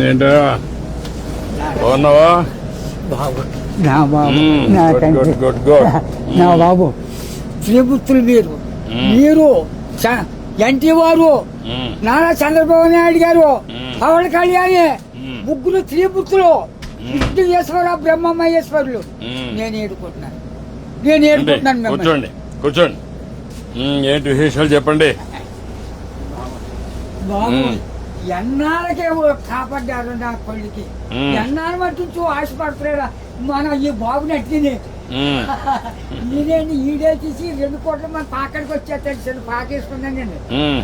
ఏంటో బాగున్నావా? బాబు నా బాబు నా గుడ్ తండ్రి గుడ్ గుడ్ గుడ్. నా బాబు త్రిపుత్రులు మీరు ఎన్టీ వారు నారా చంద్రబాబు నాయుడు గారు పవన్ కళ్యాణ్ ముగ్గురు త్రిపుత్రులు విష్ణుయేశ్వర బ్రహ్మమహేశ్వరులు నేను ఏడుకుంటున్నాను మిమ్మల్ని. కూర్చోండి కూర్చోండి. ఏంటి విశేషాలు చెప్పండి. బాబు ఎన్నాళ్ళకే కాపాడ్డారు నా కొడుకి. ఎన్నాళ్ళు మట్టించు ఆశపడుతున్నాడా మన ఈ బాబుని అట్టిని నేనేంటి ఈడే తీసి 2 కోట్ల మన పాకడికి వచ్చేస్తాడు సార్. పాకేసుకున్నానండి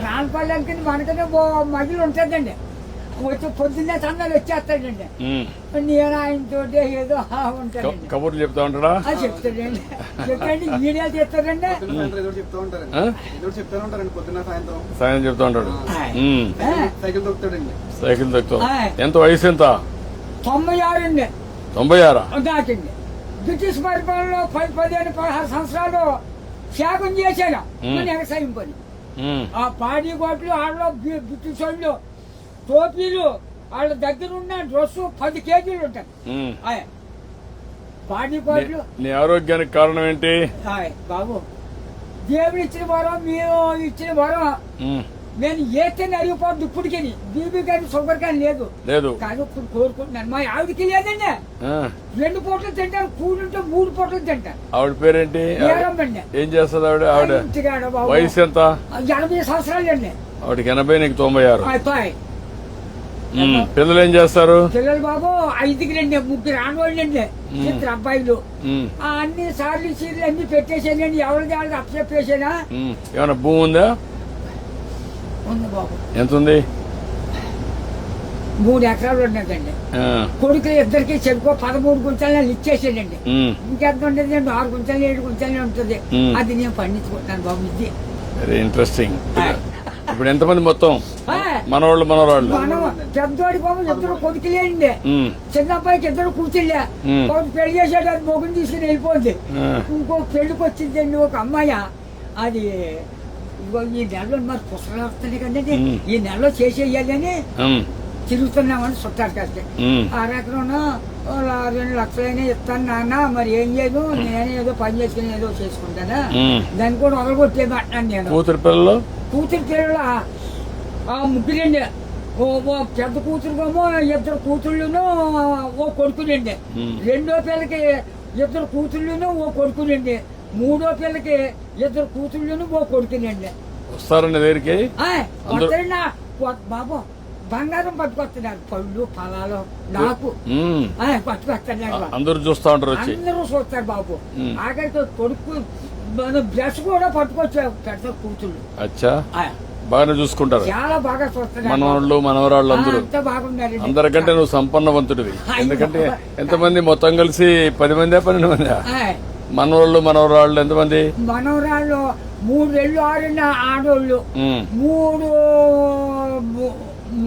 రాన్పల్లెకి మనకనే మగిలి ఉంటుందండి. వచ్చి పొద్దున్నే సందాలు వచ్చేస్తాడండి. నేను ఆయనతో ఏదో ఉంటానండి. కబుర్లు చెప్తా ఉంటాడా? చెప్తాడండి. చెప్పండి ఈడే చేస్తాడండి. సాయం చెప్తా ఉంటాడు. సైకిల్ దొక్కుతాడండి. సైకిల్ దొక్కుతావు. ఎంత వయసు ఎంత? 96 అండి. 96 దాకండి. బ్రిటిష్ పరిపాలనలో 15-16 సంవత్సరాలు త్యాగం చేశాను మన వ్యవసాయం పని. ఆ పాడి గోట్లు వాళ్ళలో బ్రిటిష్ వాళ్ళు టోపీలు వాళ్ళ దగ్గర ఉన్న డ్రెస్సు 10 కేజీలు ఉంటాయి. పాడి గోట్లు. నీ ఆరోగ్యానికి కారణం ఏంటి? బాబు దేవుడు ఇచ్చిన వరం, మీరు ఇచ్చిన వరం. నేను ఏతే అరిగిపోద్దు ఇప్పటికి. బీబీ కానీ షుగర్ కానీ లేదు కానీ ఇప్పుడు కోరుకుంటున్నాను. మా ఆవిడకి లేదండి. 2 పూటలు తింటారు. కూడుంటే 3 పూటలు తింటారు. ఆవిడ పేరేంటి? ఏం చేస్తుంది ఆవిడ? ఆవిడ వయసు ఎంత? 80 సంవత్సరాలు అండి. ఆవిడకి 80, నీకు 96. పిల్లలు పిల్లలు ఏం చేస్తారు? పిల్లలు బాబు 5కి 3 ఆడవాళ్ళండి. 2 అబ్బాయిలు. అన్ని సార్లు సీర్లు అన్ని పెట్టేసానండి. ఎవరిది వాళ్ళకి అప్పచెప్పేసానా. ఏమన్నా భూమి ఉందా? ఉంది బాబు. ఎంత ఉంది? 3 ఎకరాలు ఉన్నదండి. కొడుకులు ఇద్దరికి చెరుకు 13 గుంటలు ఇచ్చేసానండి. ఇంకెంత ఉండేది? 6 గుంటలు 7 గుంటలే ఉంటుంది. అది నేను పండించుకుంటాను బాబు. ఇది వెరీ ఇంట్రెస్టింగ్. ఇప్పుడు ఎంతమంది మొత్తం మనవాళ్ళు మనవరాళ్ళు? పెద్దోడి బాబు 2 కొడుకులేండి. చిన్న అబ్బాయికి 2 కూతుళ్ళే. ఒకటి పెళ్లి చేసాడు, అది మొగుని తీసుకుని వెళ్ళిపోయింది. ఇంకో పెళ్లికి వచ్చిందండి ఒక అమ్మాయి. అది ఈ నెలలో మరి పుస్తకాలు వస్తున్నాయి కదండి. ఈ నెలలో చేసేయాలని తిరుగుతున్నామని చుట్టారు కాస్త. 6 ఎకరం 2 లక్షలైనా ఇస్తాను నాన్న. మరి ఏం చేయదు, నేనే ఏదో పని చేసుకుని ఏదో చేసుకుంటానా. దాన్ని కూడా వదలగొట్టేది అంటాను నేను. కూతురు పిల్లలు 3 ఓ పెద్ద కూతురుకేమో 2 కూతుళ్ళును ఓ కొడుకులండి. 2వ పిల్లకి 2 కూతుళ్ళును ఓ కొడుకులండి. 3వ పిల్లకి 2 కూతుళ్ళును ఓ కొడుకులండి. వస్తారండి దగ్గరికి బాబు. బంగారం పట్టుకొస్తున్నారు. పళ్ళు ఫలాలు నాకు పట్టుకొస్తున్నారు. అందరూ చూస్తా ఉంటారు. అందరూ చూస్తారు బాబు. ఆఖరికి కొడుకు బ్రష్ కూడా పట్టుకొచ్చారు. పెద్ద కూతుళ్ళు బాగానే చూసుకుంటారు. చాలా బాగా చూస్తున్నారు. మనవాళ్ళు మనవరాళ్ళు అందరూ బాగున్నారు. అందరికంటే నువ్వు సంపన్నవంతుడివి. ఎందుకంటే ఎంతమంది మొత్తం కలిసి 10 మంది 12 మంది మనవాళ్ళు మనవరాళ్ళు ఎంతమంది? మనవరాళ్ళు 3 ఆడోళ్ళు,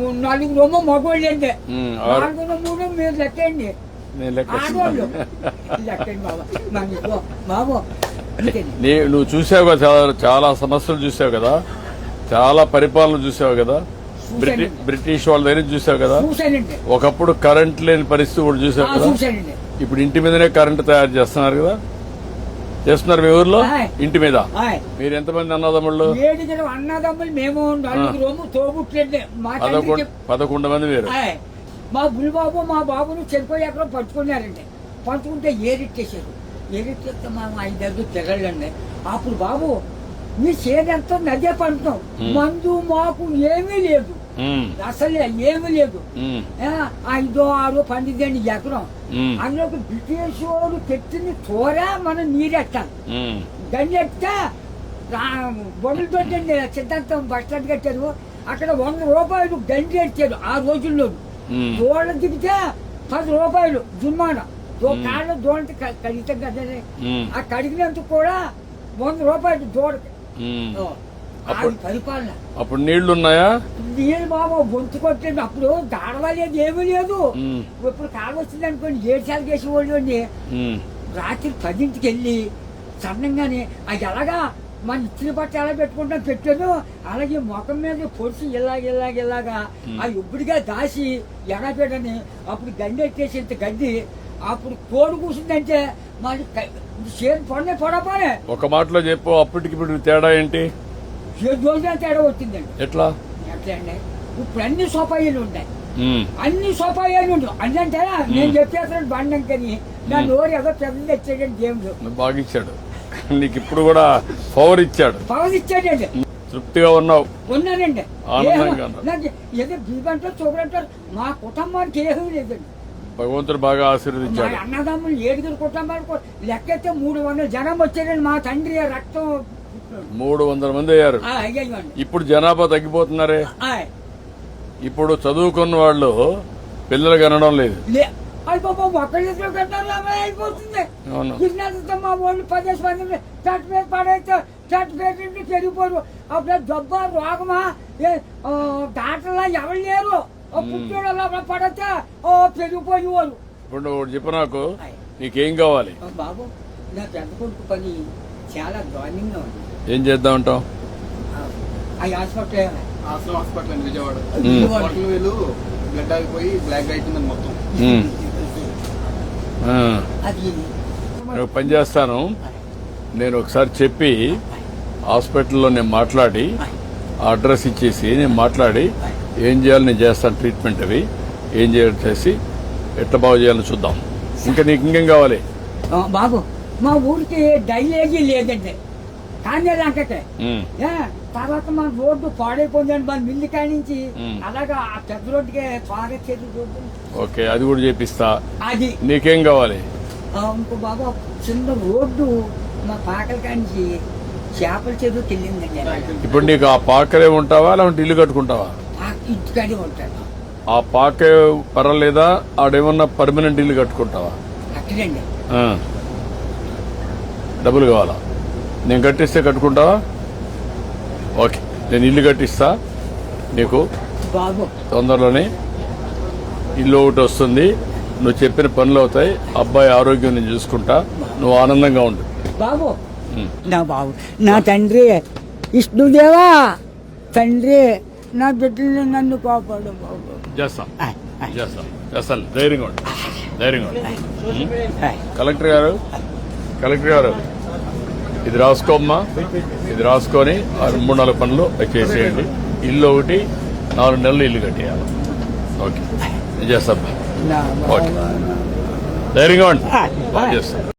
4 మగోళ్ళు అండి. 4 మీరు లెక్కండి. ఆడోళ్ళు లెక్కండి బాబు. నువ్వు చూసావు కదా, చాలా సమస్యలు చూసావు కదా, చాలా పరిపాలన చూసావు కదా, బ్రిటిష్ వాళ్ళ దగ్గర చూసావు కదా. ఒకప్పుడు కరెంట్ లేని పరిస్థితి కూడా చూసావు కదా. ఇప్పుడు ఇంటి మీదనే కరెంట్ తయారు చేస్తున్నారు కదా. చేస్తున్నారు మీ ఊర్లో ఇంటి మీద. మీరు ఎంతమంది అన్నదమ్ముళ్ళు? 7 అన్నదమ్ములు. మేము 4 తోబుట్లండి. 11 మంది మీరు. మా బుల్బాబు మా బాబును చెరుకు ఎకరం పట్టుకున్నారండి. పట్టుకుంటే ఏరిట్టేశారు. ఏరిట్టేస్తే మా 5 తెగలండి. అప్పుడు బాబు మీ చేనంతా నదే పంటున్నాం. మందు మాకు ఏమీ లేదు, అసలు ఏమీ లేదు. 5-6 పండిద్దండి ఎకరం. అందులోకి బ్రిటిష్ వాడు పెట్టిన తోర మనం నీరెట్టాలి. గండి ఎట్టే బొండలతో సిద్ధాంతం బస్ స్టాండ్ కట్టారు. అక్కడ 100 రూపాయలు గండి ఎట్టారు ఆ రోజుల్లో. దోళ్ళ దిగితే 10 రూపాయలు జుర్మానా. కాళ్ళ దోళ్ళ కడిగితే కదా, ఆ కడిగినందుకు కూడా 100 రూపాయలు దోడకి. పరిపాలన. అప్పుడు నీళ్లు ఉన్నాయా? నీళ్ళు బాబు గొంతు కొట్టండి. అప్పుడు దాడవలేదు, ఏమీ లేదు. ఇప్పుడు కాలం వచ్చింది అనుకోండి 7 సార్లు చేసేవాళ్ళు అండి. రాత్రి 10ంటికి వెళ్ళి సన్నంగానే అది ఎలాగా మన ఇచ్చిన బట్ట ఎలా పెట్టుకుంటాం పెట్టాను, అలాగే ముఖం మీద పొడిచి ఇలాగా ఆ ఇప్పుడుగా దాసి ఎడపెట్టని అప్పుడు గడ్డి ఎట్టేసి ఇంత గడ్డి అప్పుడు కోడి కూర్చుందంటే మరి చేతి పొడపోనే. ఒక మాటలో చెప్పు, అప్పటికి ఇప్పుడు తేడా ఏంటి? 7 రోజుల తేడా వచ్చిందండి. ఎట్లా? ఎట్లా అండి? ఇప్పుడు అన్ని సోపాయిలు ఉంటాయి, ఉమ్, అన్ని సోపాయాలు ఉంటాయి. అంటే నేను చెప్పేస్తాను బండం కానీ నా నోరు ఏదో పెద్దది తెచ్చాడండి దేవుడు. బాగా ఇచ్చాడు నీకు, ఇప్పుడు కూడా పవర్ ఇచ్చాడు, పవన్ ఇచ్చాడండి. తృప్తిగా ఉన్నావు, ఉన్నానండి. ఆనందంగా ఉన్నావు. నాకు ఏదో బీబంటారు చూపడంటారు, మా కుటుంబానికి ఏమీ లేదండి. భగవంతుడు బాగా మా ఆశీర్వదించాడు. అన్నదమ్ములు 7 కుటుంబాలకు లెక్కైతే 300 జనం వచ్చారండి. మా తండ్రి రక్తం 300 మంది అయ్యారు. అయ్యండి. ఇప్పుడు జనాభా తగ్గిపోతున్నారే. ఇప్పుడు చదువుకున్న వాళ్ళు పిల్లలు కనడం లేదు. అది బాబా ఒక్కరితో పెట్టాలి అయిపోతుంది. అవును. గిన్నెలతో మా వాళ్ళు 10 మంది చెట్టు మీద పడైతే చెట్టు పెట్టి పెరిగిపోరు. అప్పుడు జబ్బ రోగమా డాక్టర్లా ఎవరు లేరు. పుట్టోడు పడితే పెరిగిపోయేవారు. ఇప్పుడు నువ్వు చెప్పు నాకు, నీకేం కావాలి? బాబు నా పెద్ద కొడుకు పని చాలా దారుణంగా ఉంది. ఏం చేద్దామంటావు? ఆ హాస్పిటల్ ఆశ్రమ హాస్పిటల్ అండి విజయవాడ. విజయవాడ. హోటల్ వేలు బ్లడ్ ఆగిపోయి బ్లాక్ అయిపోయిందండి మొత్తం. అది నేను పని చేస్తాను. నేను ఒకసారి చెప్పి హాస్పిటల్లో నేను మాట్లాడి ఆ అడ్రస్ ఇచ్చేసి నేను మాట్లాడి ఏం చేయాలి నేను చేస్తాను. ట్రీట్మెంట్ అవి ఏం చేయాలి చేసి ఎట్లా బాగు చేయాలని చూద్దాం. ఇంకా నీకు ఇంకేం కావాలి? బాబు మా ఊరికి డైలేజీ లేదండి కానీ లంకకే. తర్వాత మన రోడ్డు పాడైపోయిందండి మన మిల్లి కాడి నుంచి అలాగా ఆ పెద్ద రోడ్డుకి త్వరగా చేతి రోడ్డు. ఓకే, అది కూడా చేపిస్తా. అది నీకేం కావాలి? ఇంకో బాబు చిన్న రోడ్డు మా పాకల కాడి నుంచి చేపల చెరువుకి వెళ్ళిందండి. ఇప్పుడు నీకు ఆ పాకలే ఉంటావా లేదంటే ఇల్లు కట్టుకుంటావా? ఇంటికాడే ఉంటాడు. ఆ పాకే పర్వాలేదా? ఆడేమన్నా పర్మనెంట్ ఇల్లు కట్టుకుంటావా? అక్కడండి. డబ్బులు కావాలా? నేను కట్టిస్తే కట్టుకుంటావా? ఓకే, నేను ఇల్లు కట్టిస్తా నీకు. బాబు తొందరలోనే ఇల్లు ఒకటి వస్తుంది, నువ్వు చెప్పిన పనులు అవుతాయి, అబ్బాయి ఆరోగ్యం నేను చూసుకుంటా, నువ్వు ఆనందంగా ఉండు. బాబు నా బాబు నా తండ్రి విష్ణుదేవా, తండ్రి నా బిడ్డల్ని నన్ను కాపాడు బాబు. చేస్తాం చేస్తాం చేస్తాను. ధైర్యంగా ఉండు, ధైర్యంగా ఉండు. కలెక్టర్ గారు ఇది రాసుకోమ్మా, ఇది రాసుకొని 3-4 పనులు చేసేయండి. ఇల్లు ఒకటి 4 నెలలు ఇల్లు కట్టేయాలి. ఓకే, నేను చేస్తాను. నా ఓకే, బాబు ధైర్యంగా ఉండి బాగా చేస్తాను.